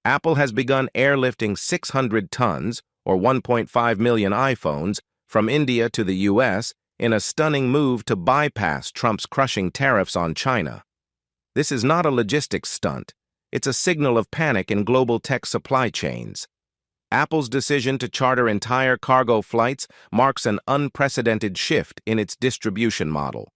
Apple has begun airlifting 600 tons, or 1.5 million iPhones, from India to the U.S. in a stunning move to bypass Trump's crushing tariffs on China. This is not a logistics stunt. It's a signal of panic in global tech supply chains. Apple's decision to charter entire cargo flights marks an unprecedented shift in its distribution model.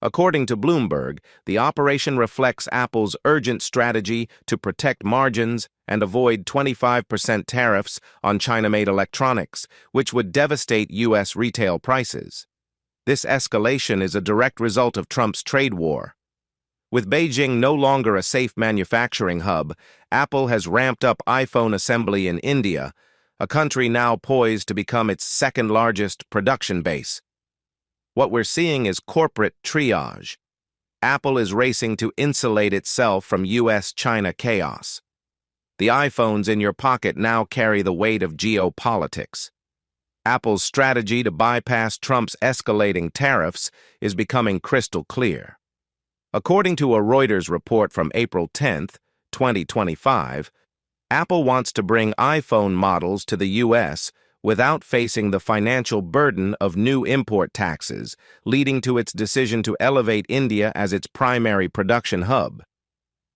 According to Bloomberg, the operation reflects Apple's urgent strategy to protect margins and avoid 25% tariffs on China-made electronics, which would devastate U.S. retail prices. This escalation is a direct result of Trump's trade war. With Beijing no longer a safe manufacturing hub, Apple has ramped up iPhone assembly in India, a country now poised to become its second-largest production base. What we're seeing is corporate triage. Apple is racing to insulate itself from U.S.-China chaos. The iPhones in your pocket now carry the weight of geopolitics. Apple's strategy to bypass Trump's escalating tariffs is becoming crystal clear. According to a Reuters report from April 10, 2025, Apple wants to bring iPhone models to the U.S. without facing the financial burden of new import taxes, leading to its decision to elevate India as its primary production hub.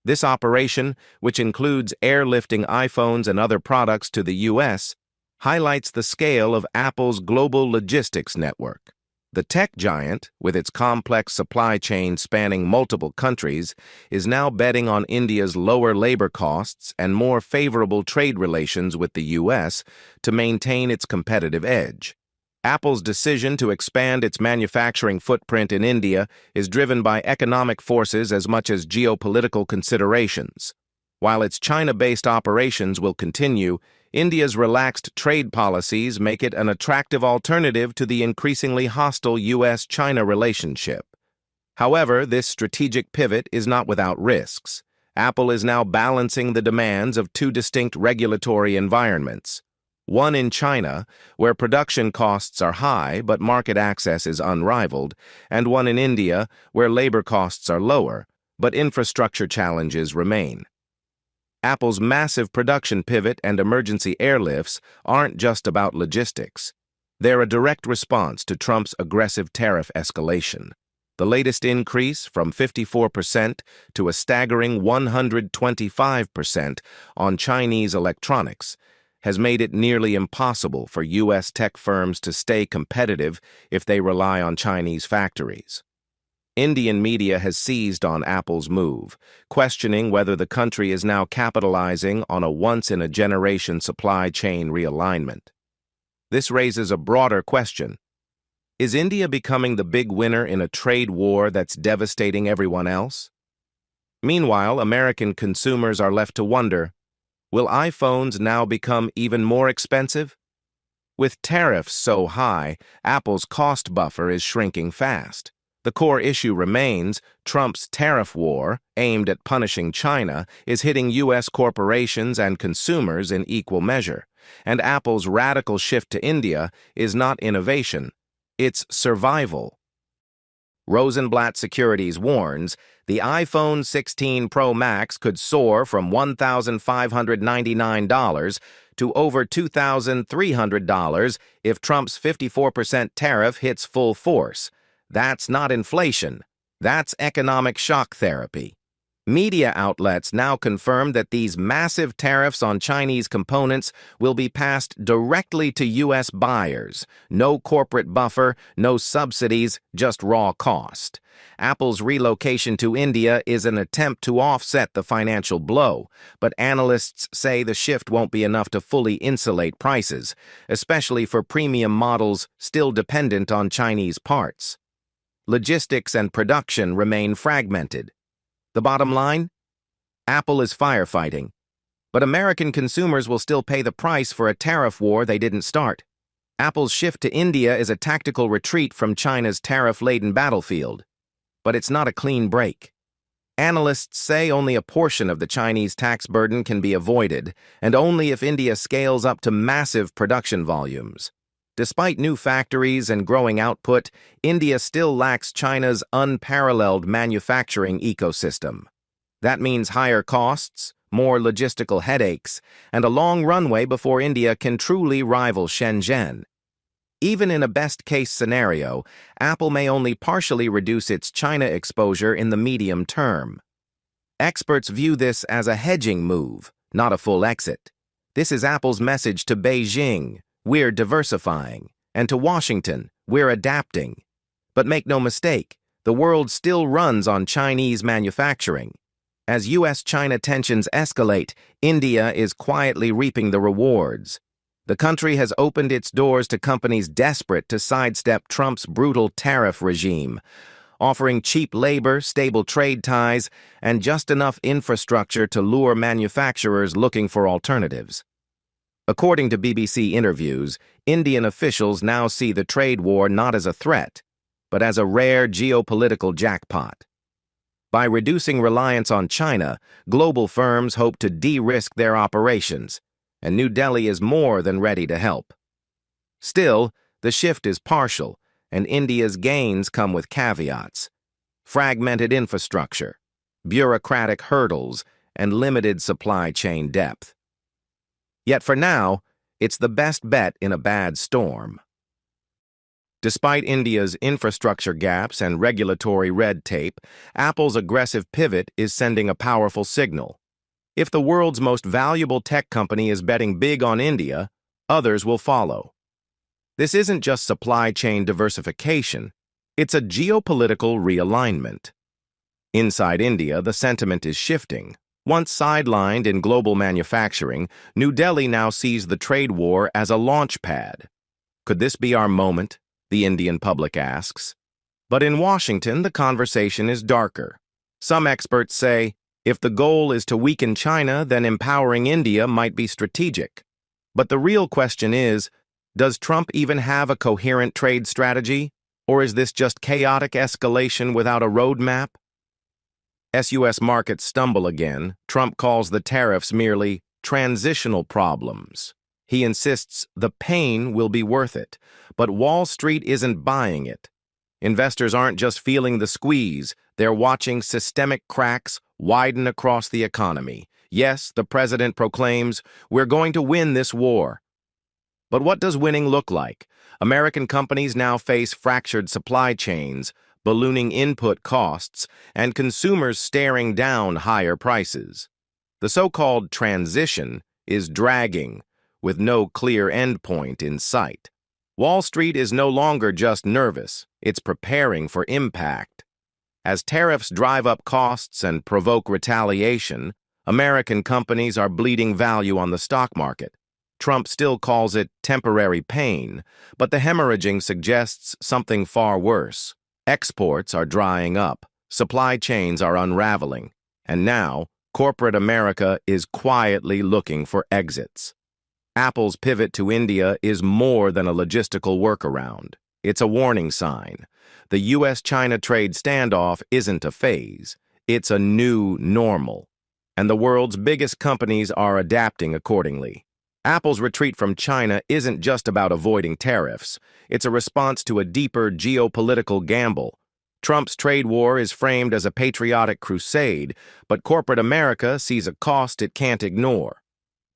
This operation, which includes airlifting iPhones and other products to the U.S., highlights the scale of Apple's global logistics network. The tech giant, with its complex supply chain spanning multiple countries, is now betting on India's lower labor costs and more favorable trade relations with the U.S. to maintain its competitive edge. Apple's decision to expand its manufacturing footprint in India is driven by economic forces as much as geopolitical considerations. While its China-based operations will continue, India's relaxed trade policies make it an attractive alternative to the increasingly hostile U.S.-China relationship. However, this strategic pivot is not without risks. Apple is now balancing the demands of two distinct regulatory environments. One in China, where production costs are high but market access is unrivaled, and one in India, where labor costs are lower, but infrastructure challenges remain. Apple's massive production pivot and emergency airlifts aren't just about logistics. They're a direct response to Trump's aggressive tariff escalation. The latest increase, from 54% to a staggering 125% on Chinese electronics, has made it nearly impossible for U.S. tech firms to stay competitive if they rely on Chinese factories. Indian media has seized on Apple's move, questioning whether the country is now capitalizing on a once-in-a-generation supply chain realignment. This raises a broader question. Is India becoming the big winner in a trade war that's devastating everyone else? Meanwhile, American consumers are left to wonder, will iPhones now become even more expensive? With tariffs so high, Apple's cost buffer is shrinking fast. The core issue remains: Trump's tariff war, aimed at punishing China, is hitting U.S. corporations and consumers in equal measure. And Apple's radical shift to India is not innovation, it's survival. Rosenblatt Securities warns the iPhone 16 Pro Max could soar from $1,599 to over $2,300 if Trump's 54% tariff hits full force. That's not inflation. That's economic shock therapy. Media outlets now confirm that these massive tariffs on Chinese components will be passed directly to U.S. buyers. No corporate buffer, no subsidies, just raw cost. Apple's relocation to India is an attempt to offset the financial blow, but analysts say the shift won't be enough to fully insulate prices, especially for premium models still dependent on Chinese parts. Logistics and production remain fragmented. The bottom line? Apple is firefighting, but American consumers will still pay the price for a tariff war they didn't start. Apple's shift to India is a tactical retreat from China's tariff-laden battlefield, but it's not a clean break. Analysts say only a portion of the Chinese tax burden can be avoided, and only if India scales up to massive production volumes. Despite new factories and growing output, India still lacks China's unparalleled manufacturing ecosystem. That means higher costs, more logistical headaches, and a long runway before India can truly rival Shenzhen. Even in a best-case scenario, Apple may only partially reduce its China exposure in the medium term. Experts view this as a hedging move, not a full exit. This is Apple's message to Beijing: we're diversifying, and to Washington: we're adapting. But make no mistake, the world still runs on Chinese manufacturing. As U.S.-China tensions escalate, India is quietly reaping the rewards. The country has opened its doors to companies desperate to sidestep Trump's brutal tariff regime, offering cheap labor, stable trade ties, and just enough infrastructure to lure manufacturers looking for alternatives. According to BBC interviews, Indian officials now see the trade war not as a threat, but as a rare geopolitical jackpot. By reducing reliance on China, global firms hope to de-risk their operations, and New Delhi is more than ready to help. Still, the shift is partial, and India's gains come with caveats: fragmented infrastructure, bureaucratic hurdles, and limited supply chain depth. Yet for now, it's the best bet in a bad storm. Despite India's infrastructure gaps and regulatory red tape, Apple's aggressive pivot is sending a powerful signal. If the world's most valuable tech company is betting big on India, others will follow. This isn't just supply chain diversification, it's a geopolitical realignment. Inside India, the sentiment is shifting. Once sidelined in global manufacturing, New Delhi now sees the trade war as a launch pad. Could this be our moment? The Indian public asks. But in Washington, the conversation is darker. Some experts say, if the goal is to weaken China, then empowering India might be strategic. But the real question is, does Trump even have a coherent trade strategy? Or is this just chaotic escalation without a roadmap? As U.S. markets stumble again, Trump calls the tariffs merely transitional problems. He insists the pain will be worth it, but Wall Street isn't buying it. Investors aren't just feeling the squeeze, they're watching systemic cracks widen across the economy. Yes, the president proclaims, we're going to win this war. But what does winning look like? American companies now face fractured supply chains, ballooning input costs, and consumers staring down higher prices. The so-called transition is dragging, with no clear endpoint in sight. Wall Street is no longer just nervous, it's preparing for impact. As tariffs drive up costs and provoke retaliation, American companies are bleeding value on the stock market. Trump still calls it temporary pain, but the hemorrhaging suggests something far worse. Exports are drying up, supply chains are unraveling, and now corporate America is quietly looking for exits. Apple's pivot to India is more than a logistical workaround. It's a warning sign. The U.S.-China trade standoff isn't a phase. It's a new normal. And the world's biggest companies are adapting accordingly. Apple's retreat from China isn't just about avoiding tariffs. It's a response to a deeper geopolitical gamble. Trump's trade war is framed as a patriotic crusade, but corporate America sees a cost it can't ignore.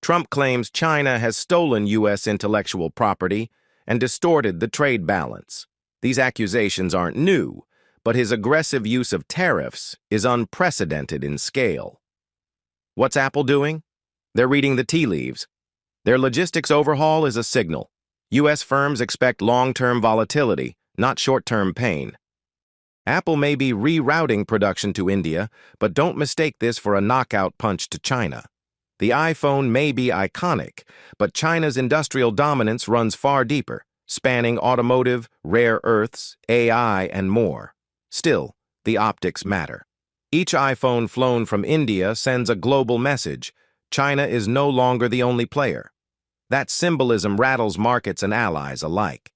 Trump claims China has stolen U.S. intellectual property and distorted the trade balance. These accusations aren't new, but his aggressive use of tariffs is unprecedented in scale. What's Apple doing? They're reading the tea leaves. Their logistics overhaul is a signal. U.S. firms expect long-term volatility, not short-term pain. Apple may be rerouting production to India, but don't mistake this for a knockout punch to China. The iPhone may be iconic, but China's industrial dominance runs far deeper, spanning automotive, rare earths, AI, and more. Still, the optics matter. Each iPhone flown from India sends a global message. China is no longer the only player. That symbolism rattles markets and allies alike.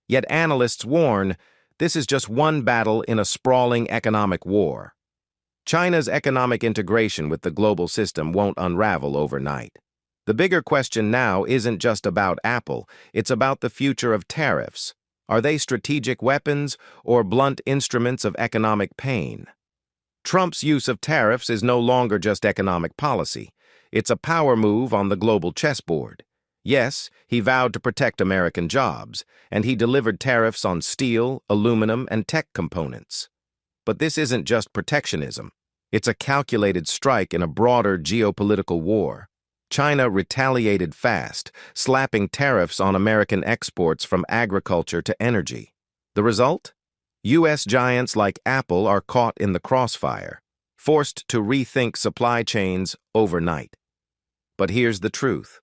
Yet analysts warn, this is just one battle in a sprawling economic war. China's economic integration with the global system won't unravel overnight. The bigger question now isn't just about Apple, it's about the future of tariffs. Are they strategic weapons or blunt instruments of economic pain? Trump's use of tariffs is no longer just economic policy. It's a power move on the global chessboard. Yes, he vowed to protect American jobs, and he delivered tariffs on steel, aluminum, and tech components. But this isn't just protectionism. It's a calculated strike in a broader geopolitical war. China retaliated fast, slapping tariffs on American exports from agriculture to energy. The result? U.S. giants like Apple are caught in the crossfire, forced to rethink supply chains overnight. But here's the truth.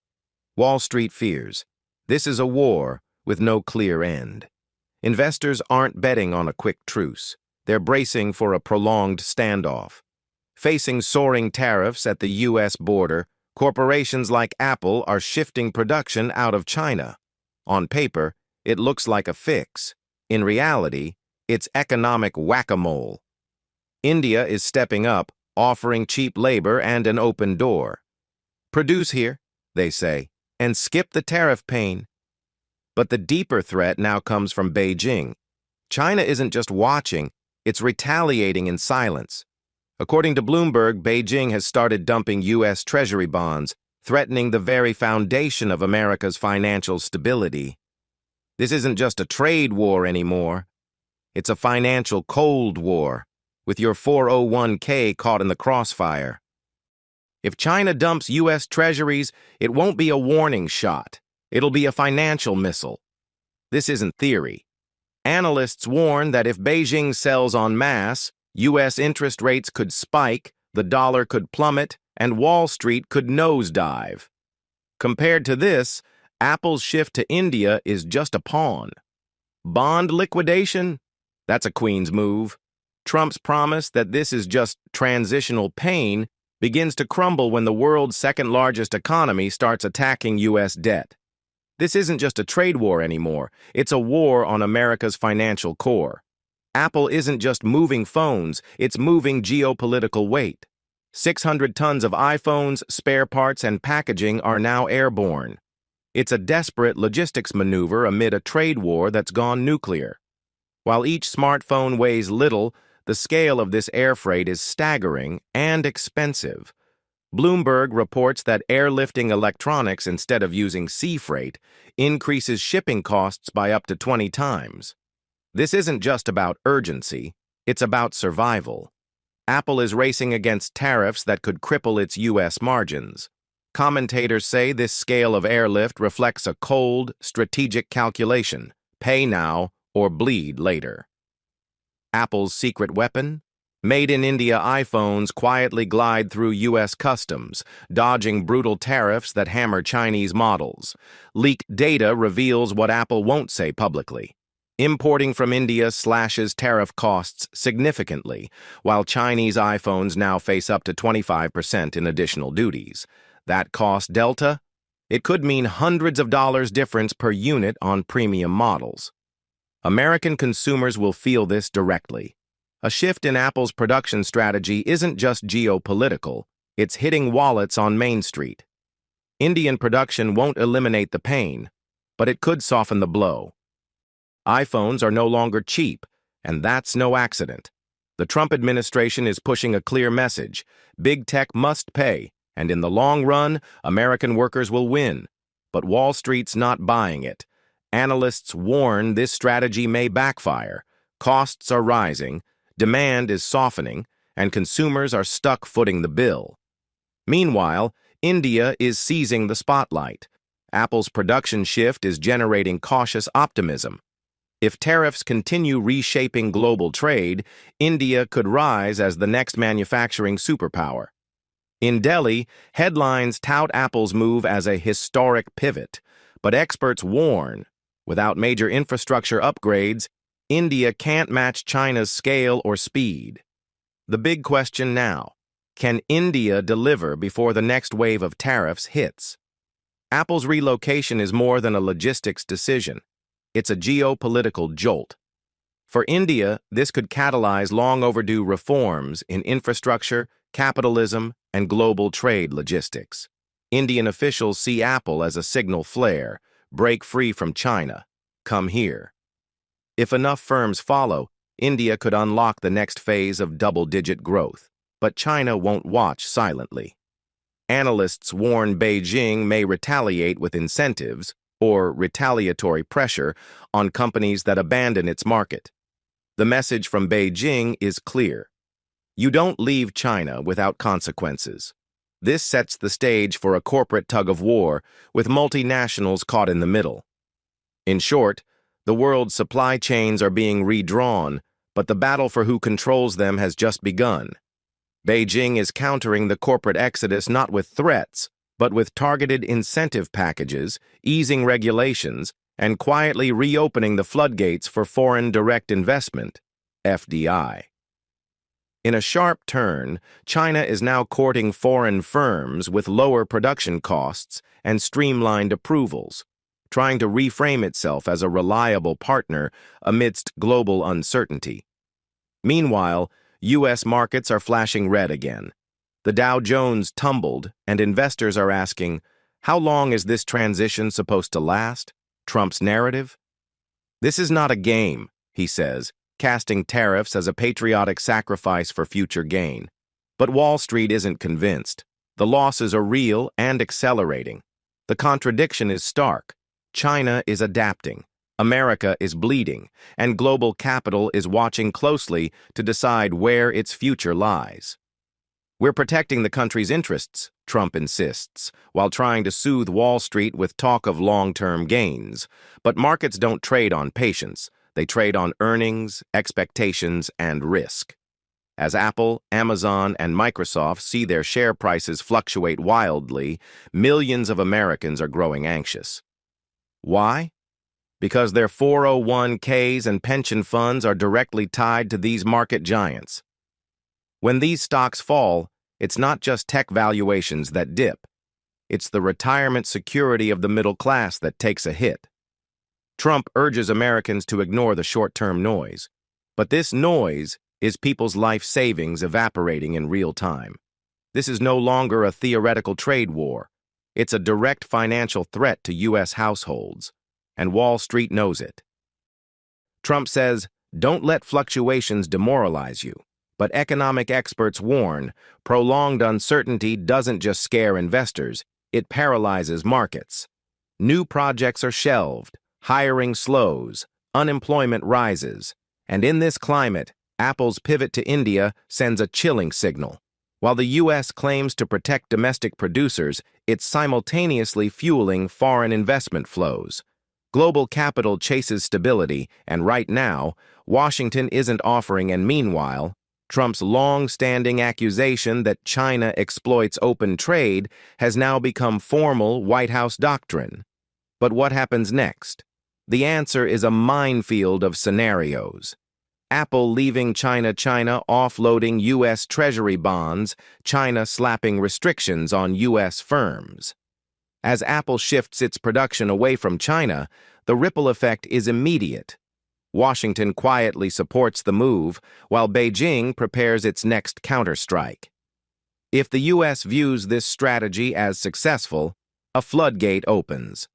Wall Street fears. This is a war with no clear end. Investors aren't betting on a quick truce. They're bracing for a prolonged standoff. Facing soaring tariffs at the U.S. border, corporations like Apple are shifting production out of China. On paper, it looks like a fix. In reality, it's economic whack-a-mole. India is stepping up, offering cheap labor and an open door. Produce here, they say, and skip the tariff pain. But the deeper threat now comes from Beijing. China isn't just watching, it's retaliating in silence. According to Bloomberg, Beijing has started dumping U.S. Treasury bonds, threatening the very foundation of America's financial stability. This isn't just a trade war anymore. It's a financial Cold War, with your 401k caught in the crossfire. If China dumps U.S. treasuries, it won't be a warning shot. It'll be a financial missile. This isn't theory. Analysts warn that if Beijing sells en masse, U.S. interest rates could spike, the dollar could plummet, and Wall Street could nosedive. Compared to this, Apple's shift to India is just a pawn. Bond liquidation? That's a Queen's move. Trump's promise that this is just transitional pain begins to crumble when the world's second-largest economy starts attacking U.S. debt. This isn't just a trade war anymore. It's a war on America's financial core. Apple isn't just moving phones, it's moving geopolitical weight. 600 tons of iPhones, spare parts, and packaging are now airborne. It's a desperate logistics maneuver amid a trade war that's gone nuclear. While each smartphone weighs little, the scale of this air freight is staggering and expensive. Bloomberg reports that airlifting electronics instead of using sea freight increases shipping costs by up to 20 times. This isn't just about urgency, it's about survival. Apple is racing against tariffs that could cripple its U.S. margins. Commentators say this scale of airlift reflects a cold, strategic calculation: pay now or bleed later. Apple's secret weapon? Made in India iPhones quietly glide through U.S. customs, dodging brutal tariffs that hammer Chinese models. Leaked data reveals what Apple won't say publicly. Importing from India slashes tariff costs significantly, while Chinese iPhones now face up to 25% in additional duties. That cost delta? It could mean hundreds of dollars difference per unit on premium models. American consumers will feel this directly. A shift in Apple's production strategy isn't just geopolitical, it's hitting wallets on Main Street. Indian production won't eliminate the pain, but it could soften the blow. iPhones are no longer cheap, and that's no accident. The Trump administration is pushing a clear message: big tech must pay, and in the long run, American workers will win. But Wall Street's not buying it. Analysts warn this strategy may backfire. Costs are rising, demand is softening, and consumers are stuck footing the bill. Meanwhile, India is seizing the spotlight. Apple's production shift is generating cautious optimism. If tariffs continue reshaping global trade, India could rise as the next manufacturing superpower. In Delhi, headlines tout Apple's move as a historic pivot, but experts warn, without major infrastructure upgrades, India can't match China's scale or speed. The big question now: can India deliver before the next wave of tariffs hits? Apple's relocation is more than a logistics decision. It's a geopolitical jolt. For India, this could catalyze long-overdue reforms in infrastructure, capitalism, and global trade logistics. Indian officials see Apple as a signal flare: break free from China, come here. If enough firms follow, India could unlock the next phase of double-digit growth, but China won't watch silently. Analysts warn Beijing may retaliate with incentives or retaliatory pressure on companies that abandon its market. The message from Beijing is clear. You don't leave China without consequences. This sets the stage for a corporate tug-of-war with multinationals caught in the middle. In short, the world's supply chains are being redrawn, but the battle for who controls them has just begun. Beijing is countering the corporate exodus not with threats, but with targeted incentive packages, easing regulations, and quietly reopening the floodgates for foreign direct investment, FDI. In a sharp turn, China is now courting foreign firms with lower production costs and streamlined approvals, trying to reframe itself as a reliable partner amidst global uncertainty. Meanwhile, U.S. markets are flashing red again. The Dow Jones tumbled, and investors are asking, how long is this transition supposed to last? Trump's narrative? This is not a game, he says, casting tariffs as a patriotic sacrifice for future gain. But Wall Street isn't convinced. The losses are real and accelerating. The contradiction is stark. China is adapting, America is bleeding, and global capital is watching closely to decide where its future lies. We're protecting the country's interests, Trump insists, while trying to soothe Wall Street with talk of long-term gains. But markets don't trade on patience. They trade on earnings, expectations, and risk. As Apple, Amazon, and Microsoft see their share prices fluctuate wildly, millions of Americans are growing anxious. Why? Because their 401ks and pension funds are directly tied to these market giants. When these stocks fall, it's not just tech valuations that dip. It's the retirement security of the middle class that takes a hit. Trump urges Americans to ignore the short-term noise. But this noise is people's life savings evaporating in real time. This is no longer a theoretical trade war. It's a direct financial threat to U.S. households, and Wall Street knows it. Trump says, don't let fluctuations demoralize you. But economic experts warn, prolonged uncertainty doesn't just scare investors, it paralyzes markets. New projects are shelved, hiring slows, unemployment rises, and in this climate, Apple's pivot to India sends a chilling signal. While the U.S. claims to protect domestic producers, it's simultaneously fueling foreign investment flows. Global capital chases stability, and right now, Washington isn't offering, and meanwhile, Trump's long-standing accusation that China exploits open trade has now become formal White House doctrine. But what happens next? The answer is a minefield of scenarios. Apple leaving China offloading U.S. Treasury bonds, China slapping restrictions on U.S. firms. As Apple shifts its production away from China, the ripple effect is immediate. Washington quietly supports the move, while Beijing prepares its next counterstrike. If the U.S. views this strategy as successful, a floodgate opens.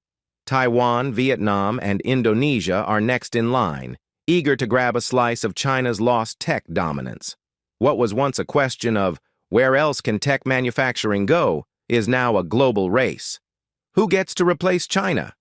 Taiwan, Vietnam, and Indonesia are next in line, eager to grab a slice of China's lost tech dominance. What was once a question of, where else can tech manufacturing go, is now a global race. Who gets to replace China?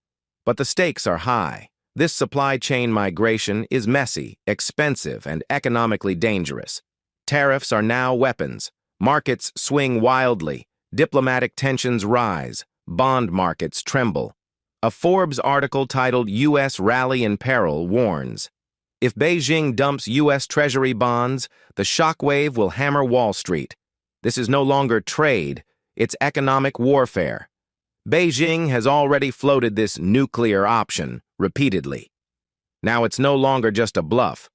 But the stakes are high. This supply chain migration is messy, expensive, and economically dangerous. Tariffs are now weapons. Markets swing wildly. Diplomatic tensions rise. Bond markets tremble. A Forbes article titled U.S. Rally in Peril warns, if Beijing dumps U.S. Treasury bonds, the shockwave will hammer Wall Street. This is no longer trade, it's economic warfare. Beijing has already floated this nuclear option repeatedly. Now it's no longer just a bluff.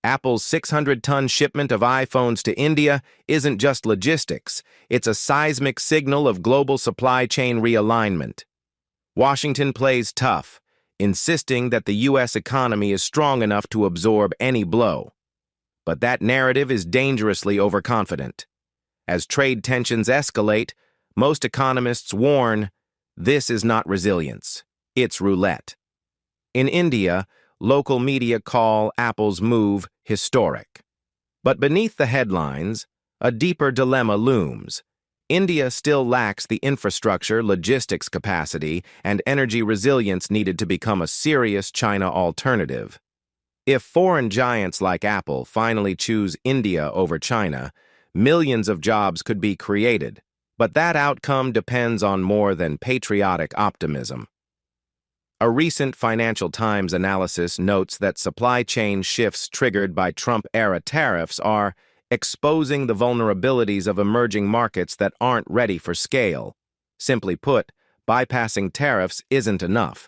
Apple's 600-ton shipment of iPhones to India isn't just logistics, it's a seismic signal of global supply chain realignment. Washington plays tough, insisting that the U.S. economy is strong enough to absorb any blow. But that narrative is dangerously overconfident. As trade tensions escalate, most economists warn, this is not resilience, it's roulette. In India, local media call Apple's move historic. But beneath the headlines, a deeper dilemma looms. India still lacks the infrastructure, logistics capacity, and energy resilience needed to become a serious China alternative. If foreign giants like Apple finally choose India over China, millions of jobs could be created, but that outcome depends on more than patriotic optimism. A recent Financial Times analysis notes that supply chain shifts triggered by Trump-era tariffs are exposing the vulnerabilities of emerging markets that aren't ready for scale. Simply put, bypassing tariffs isn't enough.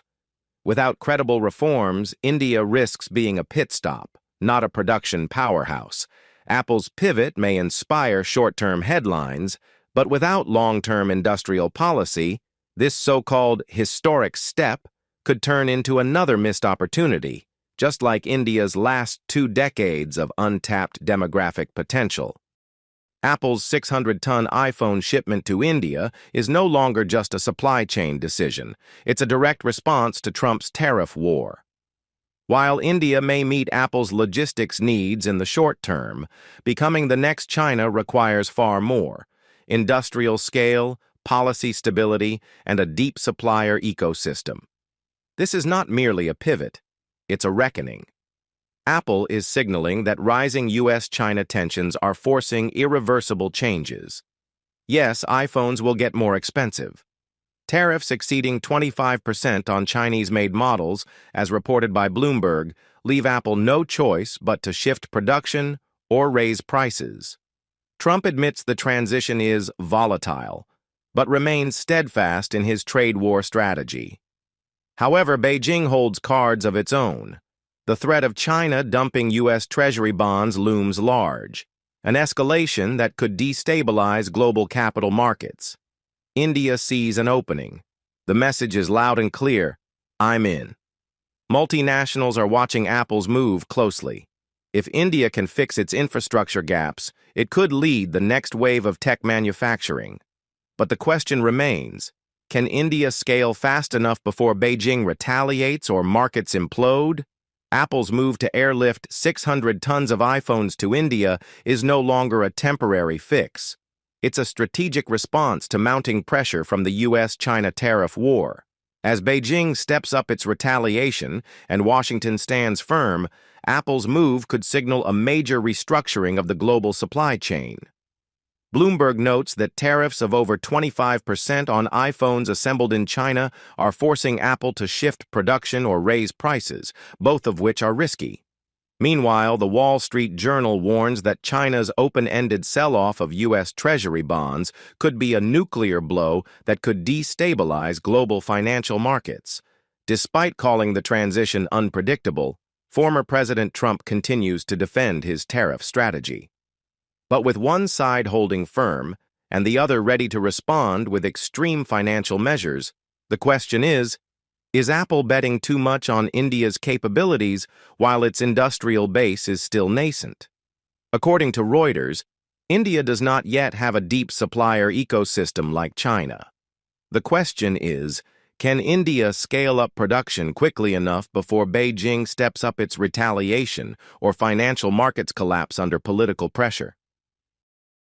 Without credible reforms, India risks being a pit stop, not a production powerhouse. Apple's pivot may inspire short-term headlines, but without long-term industrial policy, this so-called historic step could turn into another missed opportunity, just like India's last 2 decades of untapped demographic potential. Apple's 600-ton iPhone shipment to India is no longer just a supply chain decision. It's a direct response to Trump's tariff war. While India may meet Apple's logistics needs in the short term, becoming the next China requires far more: industrial scale, policy stability, and a deep supplier ecosystem. This is not merely a pivot, it's a reckoning. Apple is signaling that rising U.S.-China tensions are forcing irreversible changes. Yes, iPhones will get more expensive. Tariffs exceeding 25% on Chinese-made models, as reported by Bloomberg, leave Apple no choice but to shift production or raise prices. Trump admits the transition is volatile, but remains steadfast in his trade war strategy. However, Beijing holds cards of its own. The threat of China dumping U.S. Treasury bonds looms large, an escalation that could destabilize global capital markets. India sees an opening. The message is loud and clear: I'm in. Multinationals are watching Apple's move closely. If India can fix its infrastructure gaps, it could lead the next wave of tech manufacturing. But the question remains: can India scale fast enough before Beijing retaliates or markets implode? Apple's move to airlift 600 tons of iPhones to India is no longer a temporary fix. It's a strategic response to mounting pressure from the U.S.-China tariff war. As Beijing steps up its retaliation and Washington stands firm, Apple's move could signal a major restructuring of the global supply chain. Bloomberg notes that tariffs of over 25% on iPhones assembled in China are forcing Apple to shift production or raise prices, both of which are risky. Meanwhile, the Wall Street Journal warns that China's open-ended sell-off of U.S. Treasury bonds could be a nuclear blow that could destabilize global financial markets. Despite calling the transition unpredictable, former President Trump continues to defend his tariff strategy. But with one side holding firm and the other ready to respond with extreme financial measures, the question is Apple betting too much on India's capabilities while its industrial base is still nascent? According to Reuters, India does not yet have a deep supplier ecosystem like China. The question is, can India scale up production quickly enough before Beijing steps up its retaliation or financial markets collapse under political pressure?